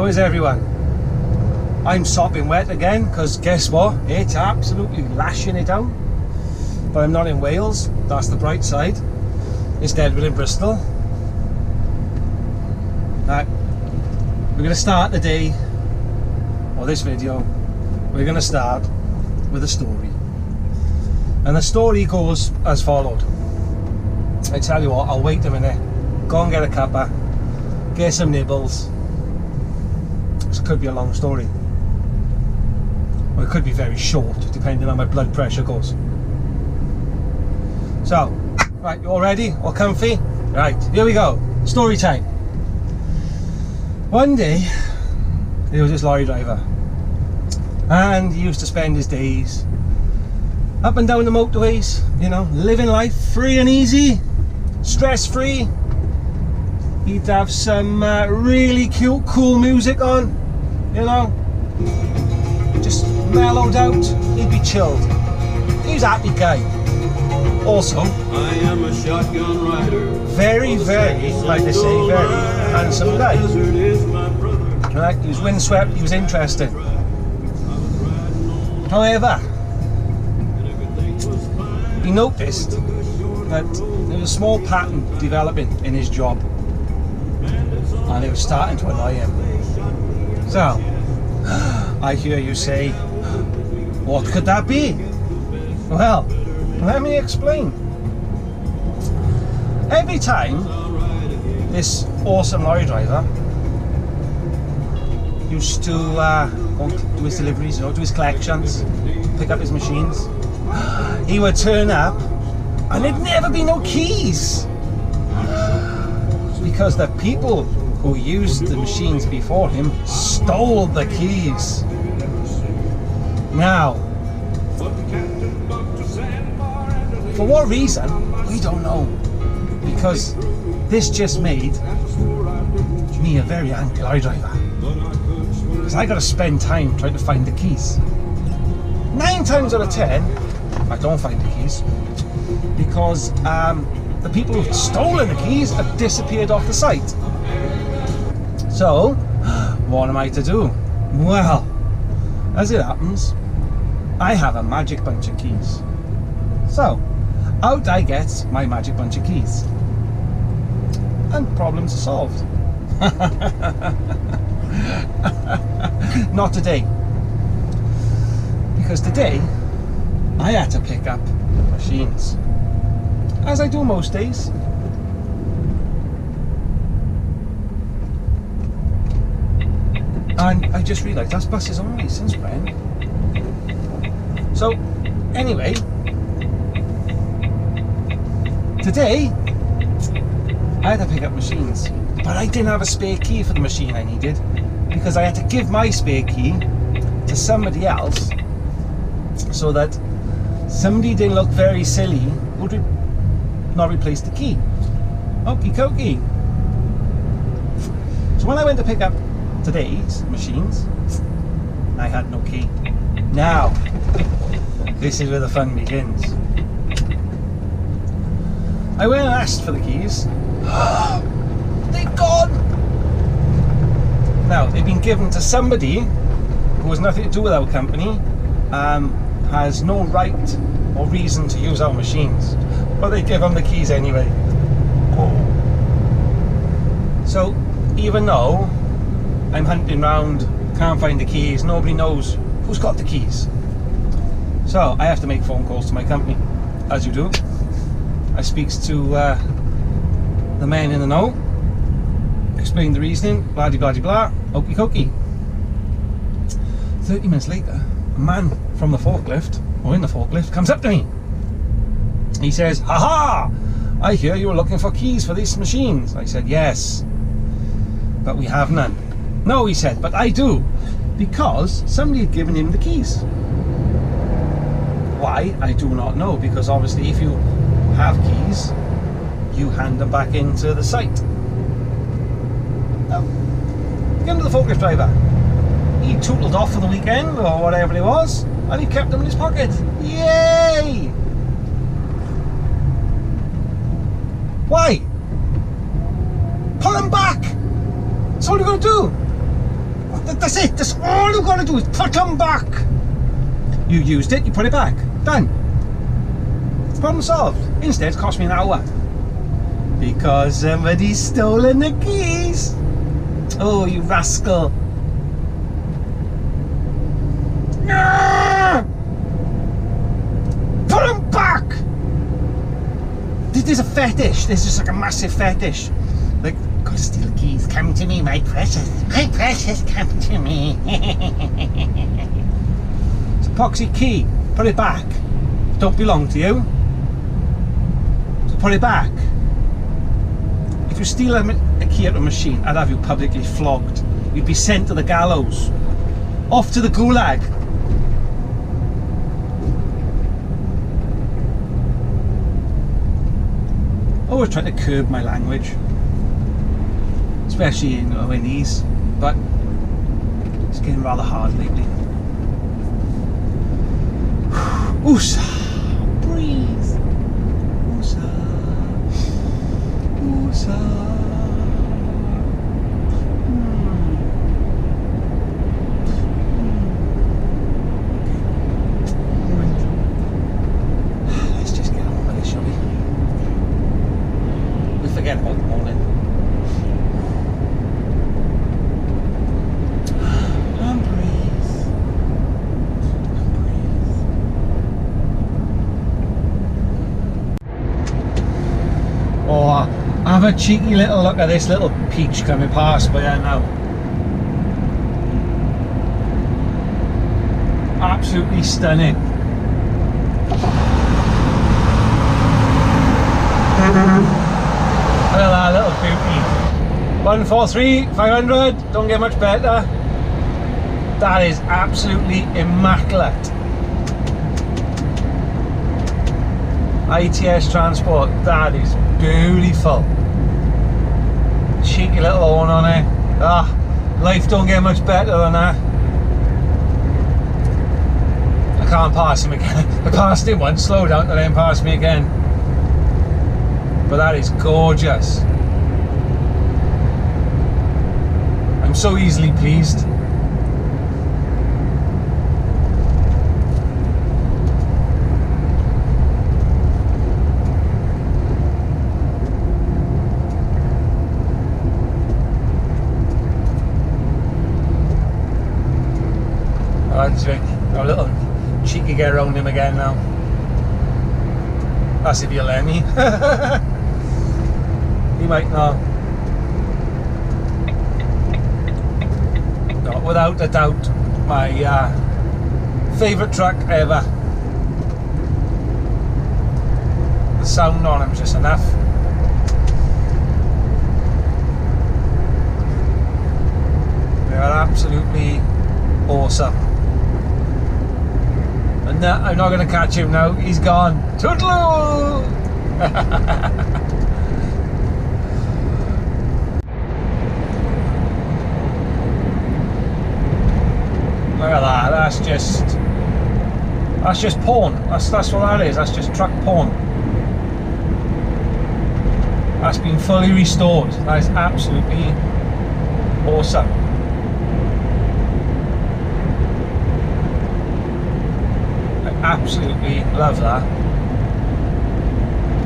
How is everyone? I'm sopping wet again because guess what? It's absolutely lashing it down. But I'm not in Wales, that's the bright side. Instead we're in Bristol. Right, we're going to start the day, or this video, we're going to start with a story. And the story goes as followed. I tell you what, I'll wait a minute, go and get a cuppa, get some nibbles. This could be a long story. Or it could be very short, depending on my blood pressure goes. So, right, you all ready? All comfy? Right, here we go. Story time. One day, there was this lorry driver. And he used to spend his days up and down the motorways, you know, living life free and easy, stress-free. He'd have some really cute, cool music on, you know, just mellowed out, he'd be chilled. He was a happy guy. Also, I am a shotgun rider. Very, like they say, very handsome guy. Right, he was windswept, he was interesting. However, he noticed that there was a small pattern developing in his job, and it was starting to annoy him. So, I hear you say, what could that be? Well, let me explain. Every time this awesome lorry driver used to go and do his deliveries, you know, do his collections, pick up his machines, he would turn up and there'd never be no keys, because the people who used the machines before him stole the keys. Now, for what reason, we don't know, because this just made me a very angry lorry driver, because I got to spend time trying to find the keys. 9 times out of 10 I don't find the keys, because the people who've stolen the keys have disappeared off the site. So what am I to do? Well, as it happens, I have a magic bunch of keys. So out I get my magic bunch of keys, and problems are solved. Not today, because today I had to pick up machines, as I do most days. And I just realised that's buses only since when. So anyway, today I had to pick up machines, but I didn't have a spare key for the machine I needed, because I had to give my spare key to somebody else, so that somebody didn't look very silly would not replace the key. Okie dokie. So when I went to pick up today's machines, I had no key. Now, this is where the fun begins. I went and asked for the keys. They've gone! Now, they've been given to somebody who has nothing to do with our company, has no right or reason to use our machines, but they give them the keys anyway. So even though I'm hunting around, can't find the keys, nobody knows who's got the keys. So I have to make phone calls to my company, as you do. I speaks to the man in the know, explain the reasoning, blah de blah de blah, okie dokie. 30 minutes later, a man from the forklift, or in the forklift, comes up to me. He says, "Haha! I hear you were looking for keys for these machines." I said, "Yes, but we have none." "No," he said, "but I do, because somebody had given him the keys." Why? I do not know, because obviously if you have keys, you hand them back into the site. Now, get to the forklift driver. He tootled off for the weekend, or whatever it was, and he kept them in his pocket. Yay! Why? Put them back! That's all you're going to do. That's it. That's all you've got to do is put them back. You used it, you put it back. Done. Problem solved. Instead, it's cost me an hour. Because somebody's stolen the keys. Oh, you rascal. Ah! Put them back! There's a fetish. There's just like a massive fetish. Like, gotta steal the keys. Come to me, my precious. My precious, come to me. It's a epoxy key. Put it back. Don't belong to you. So put it back. If you steal a key out of a machine, I'd have you publicly flogged. You'd be sent to the gallows. Off to the gulag. Always trying to curb my language. Especially in these. But it's getting rather hard lately. Oosa. Breathe. Oosa. Oosa. Let's just get on with it, shall we? We'll forget about the morning. And breathe. And breathe. Oh, have a cheeky little look at this little peach coming past by there now. Absolutely stunning. Look at that little beauty. 143, 500, don't get much better. That is absolutely immaculate. ITS transport, that is beautiful. Cheeky little horn on it. Ah, life don't get much better than that. I can't pass him again. I passed him once, slow down, and then pass me again. But that is gorgeous. I'm so easily pleased. A little cheeky get around him again now. That's if you let me. He might not. No, without a doubt, my favourite truck ever. The sound on him's just enough. They are absolutely awesome. And I'm not going to catch him now, he's gone. Toodaloo! Look at that, that's just porn. That's what that is, that's just truck porn. That's been fully restored. That is absolutely awesome. Absolutely love that.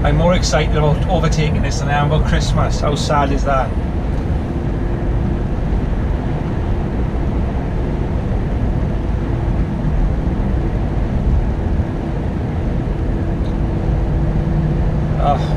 I'm more excited about overtaking this than I am about Christmas. How sad is that? Oh.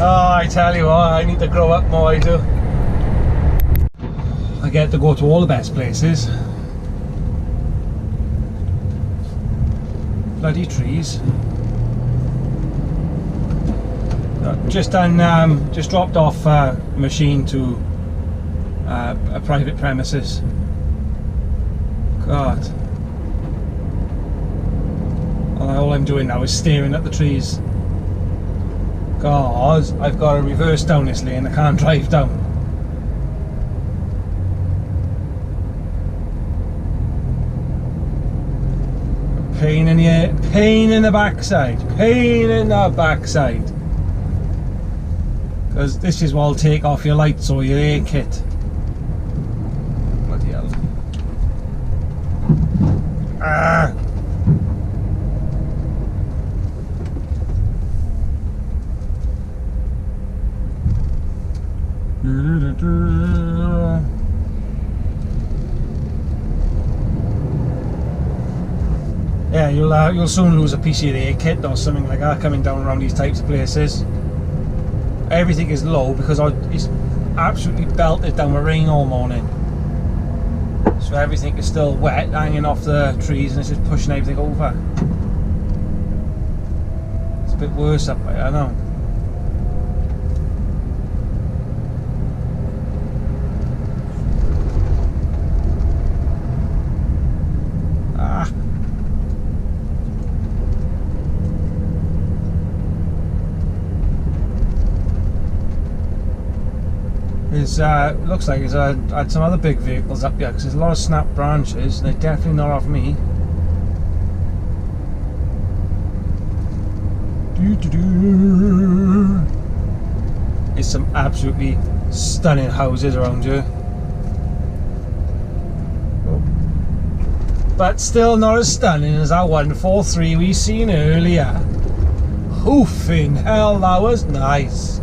I tell you what, I need to grow up more, I do. I get to go to all the best places. Bloody trees. Just dropped off a machine to a private premises. God. All I'm doing now is staring at the trees. God, I've got to reverse down this lane, I can't drive down. Pain in the backside, because this is what will take off your lights or your air kit. Bloody hell. Ah. Yeah, you'll soon lose a piece of your air kit or something like that coming down around these types of places. Everything is low because it's absolutely belted down with rain all morning. So everything is still wet, hanging off the trees, and it's just pushing everything over. It's a bit worse up there, I know. Looks like it's had some other big vehicles up here because there's a lot of snap branches and they're definitely not off me. There's some absolutely stunning houses around here, but still not as stunning as that 143 we seen earlier. Hoofing hell, that was nice.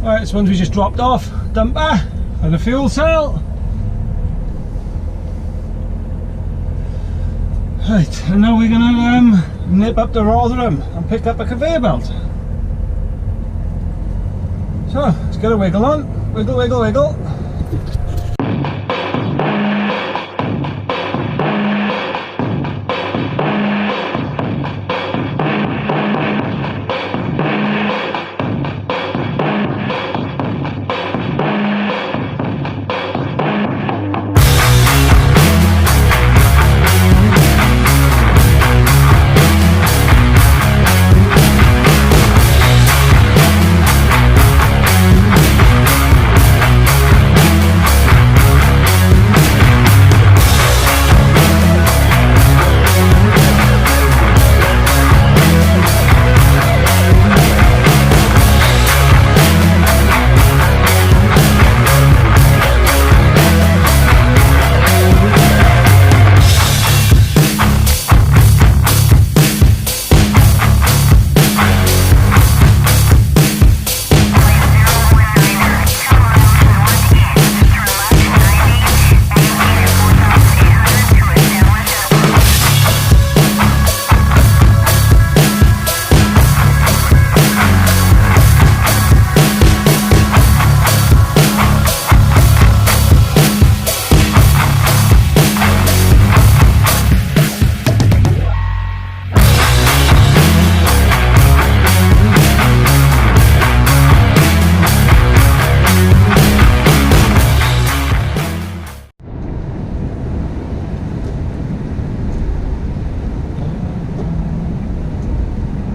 Right, this one's we just dropped off, dumper and a fuel cell. Right, and now we're gonna nip up to Rotherham and pick up a conveyor belt. So, let's get a wiggle on, wiggle, wiggle, wiggle.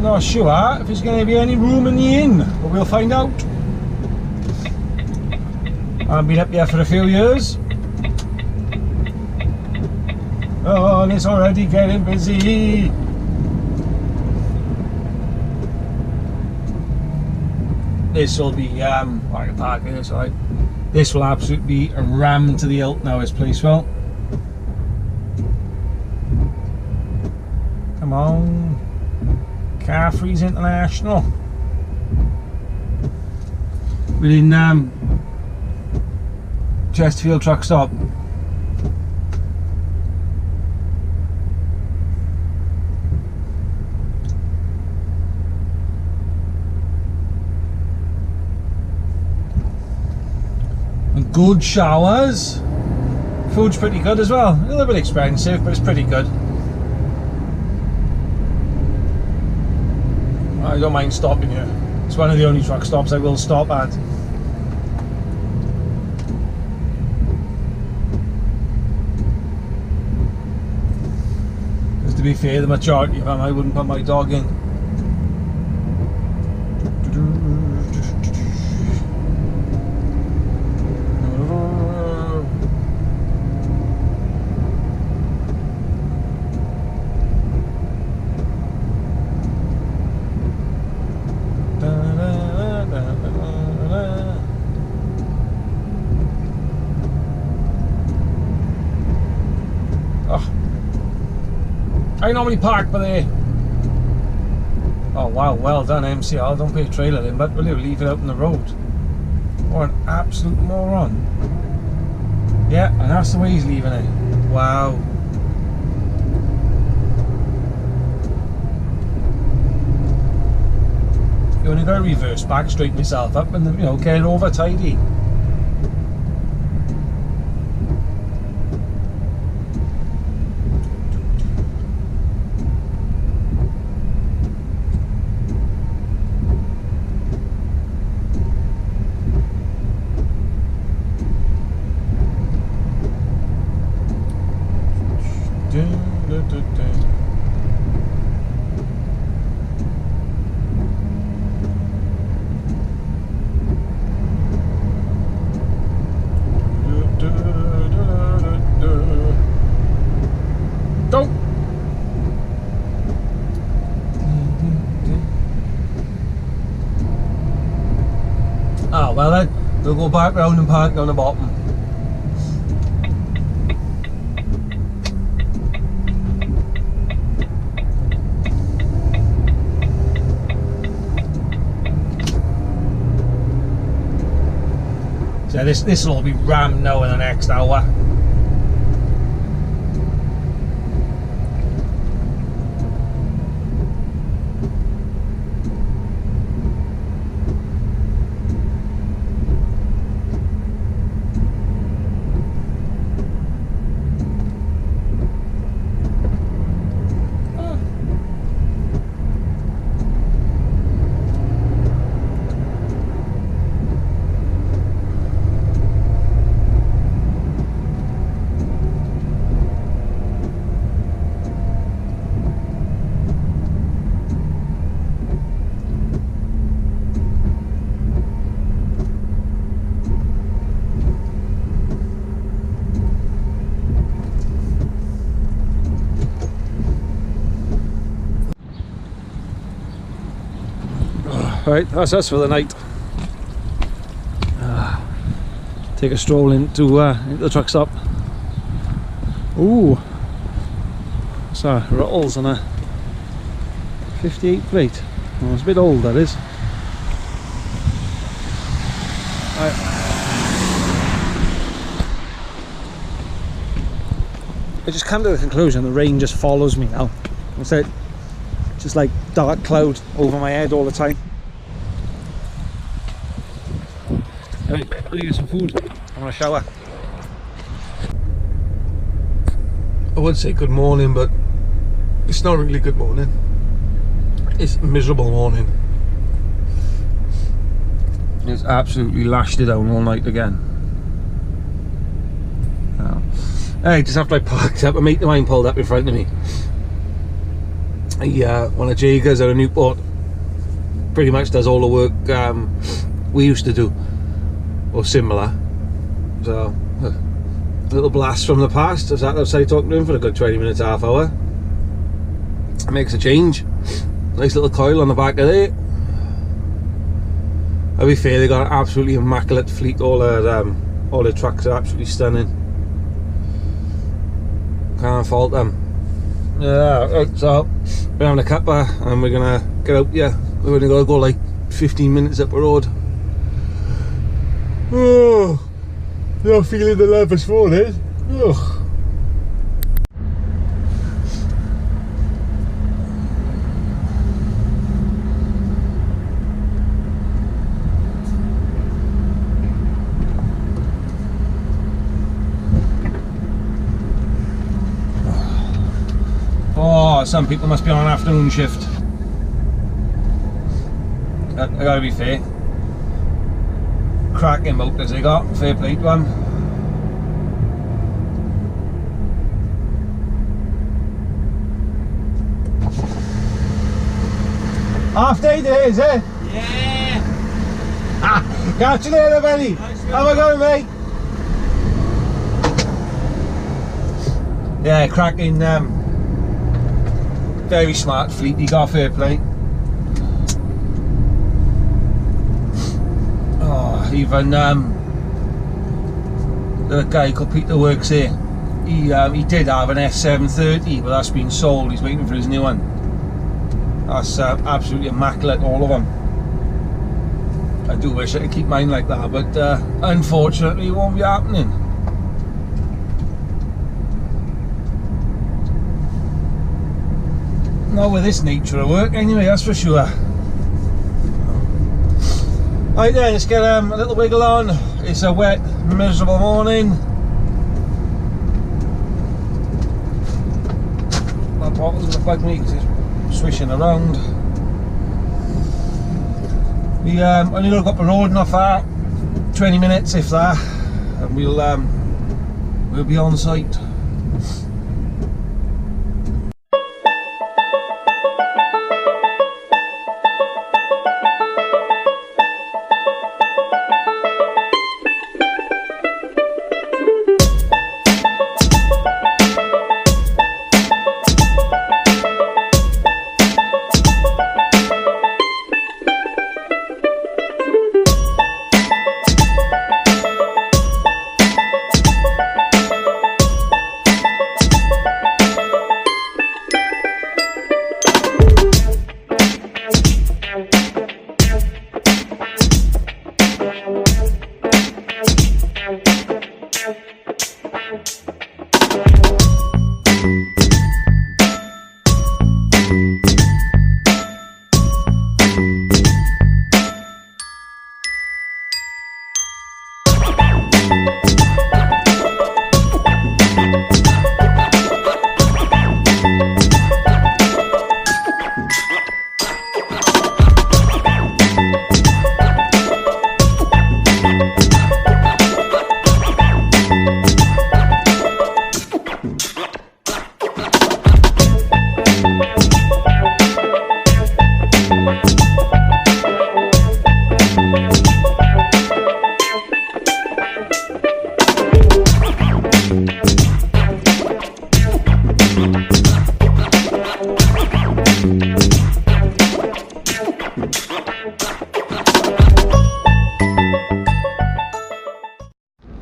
Not sure if there's going to be any room in the inn, but we'll find out. I've been up here for a few years. Oh, and it's already getting busy. This will be, I can park here, so this will absolutely be rammed to the hilt now, this place will. Come on. Carfree's International. Within Chesterfield truck stop. good showers. Food's pretty good as well. A little bit expensive, but it's pretty good. I don't mind stopping here. It's one of the only truck stops I will stop at. Because to be fair, the majority of them I wouldn't put my dog in. I normally park by there. Oh wow, well done MCR, don't put a trailer in, but will you leave it out on the road? What an absolute moron. Yeah, and that's the way he's leaving it. Wow. You only got to reverse back, straighten yourself up and, you know, get it over tidy. Ah, well then, we'll go back round and park down the bottom. So this will all be rammed now in the next hour. Right, that's us for the night. Take a stroll into the truck stop. Ooh, what's that? Ruttles on a 58 plate. Oh, it's a bit old, that is. I just come to the conclusion the rain just follows me now. It's like, just like dark cloud over my head all the time. Right, I'll get some food. I want a shower. I would say good morning, but it's not really good morning. It's a miserable morning. It's absolutely lashed it down all night again. Hey, just after I parked up, a mate of mine pulled up in front of me. One of Jager's out of Newport. Pretty much does all the work we used to do, or similar. So, a little blast from the past. I sat outside talking to him for a good 20 minutes, half hour. Makes a change. Nice little coil on the back of there. I'll be fair, they got an absolutely immaculate fleet. All the trucks are absolutely stunning. Can't fault them. Yeah, right, so we're having a cuppa and we're gonna get out. Yeah, we're only gonna go like 15 minutes up the road. Oh, not feeling the love as for this. Ugh. Well, some people must be on an afternoon shift. I gotta be fair. Cracking motors they got, fair play to them. Half day today, is it? Yeah! Catch you later, buddy. Have a go, mate. Yeah, cracking, very smart fleet, he got fair play. Oh, even the guy called Peter works here. He did have an S730, but that's been sold. He's waiting for his new one. That's absolutely immaculate, all of them. I do wish I could keep mine like that, but unfortunately it won't be happening. Not with this nature of work anyway, that's for sure. Right then, let's get a little wiggle on. It's a wet, miserable morning. That bottle's gonna bug me because it's swishing around. We only look up the road not far, 20 minutes if that, and we'll be on site.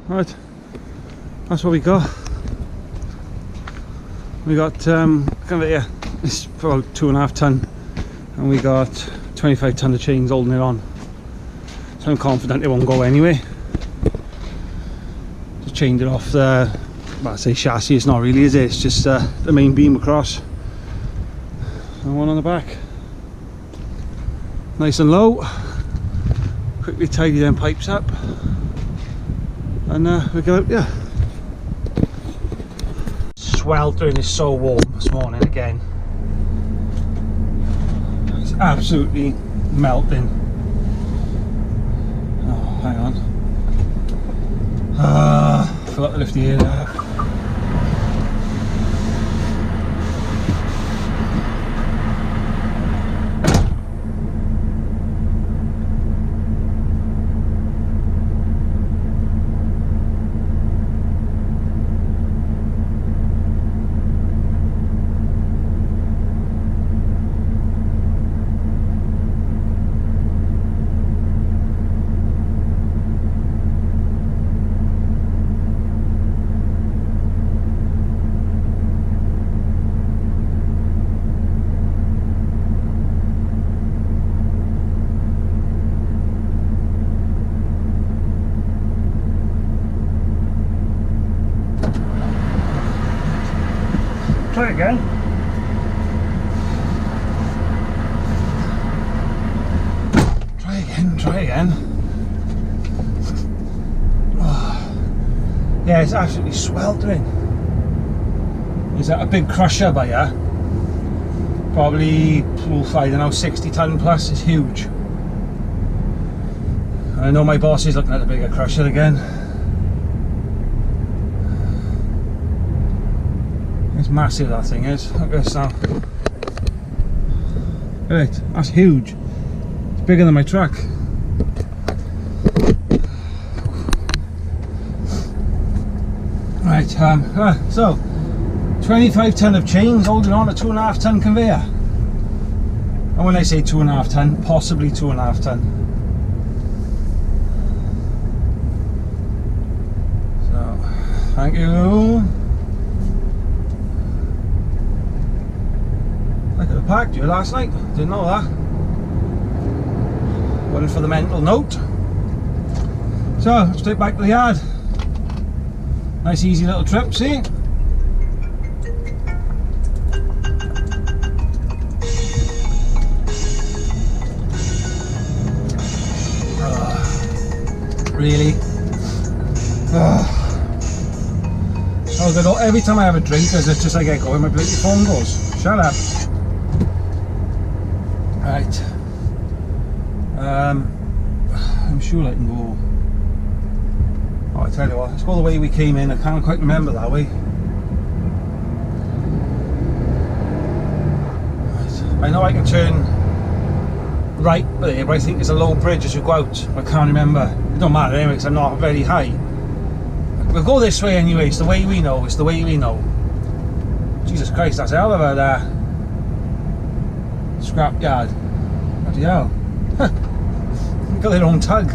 Right, that's what we got. We got kind of, yeah, it's about 2.5 ton, and we got 25 ton of chains holding it on. So I'm confident it won't go anyway. Just chained it off the, well, I say chassis, it's not really, is it? It's just the main beam across, and one on the back. Nice and low. Quickly tidy them pipes up, and we go out, yeah. Sweltering, is so warm this morning again. It's absolutely melting. Oh, hang on. Forgot to lift the air there. Try again. Try again. Oh. Yeah, it's absolutely sweltering. Is that a big crusher by you? probably, I don't know, 60 ton plus. It's huge. I know my boss is looking at the bigger crusher again. It's massive, that thing is. Look at this now. Look at it, that's huge. It's bigger than my truck. Right, so 25 ton of chains holding on a 2.5 ton conveyor. And when I say 2.5 ton, possibly 2.5 ton. So, thank you. I could have parked you last night, didn't know that. One for the mental note. So, straight back to the yard. Nice easy little trip, see? Really? Oh, good. Every time I have a drink, it's just like I go, my bloody phone goes. Shut up. Right. I'm sure I can go. Oh, I tell you what, let's go the way we came in. I can't quite remember that way. Right. I know I can turn right there, but I think there's a low bridge as you go out. I can't remember. It don't matter anyway, because I'm not very high. We'll go this way anyway. It's the way we know. It's the way we know. Jesus Christ, that's a hell of a scrap yard. Bloody hell. Got their own tug.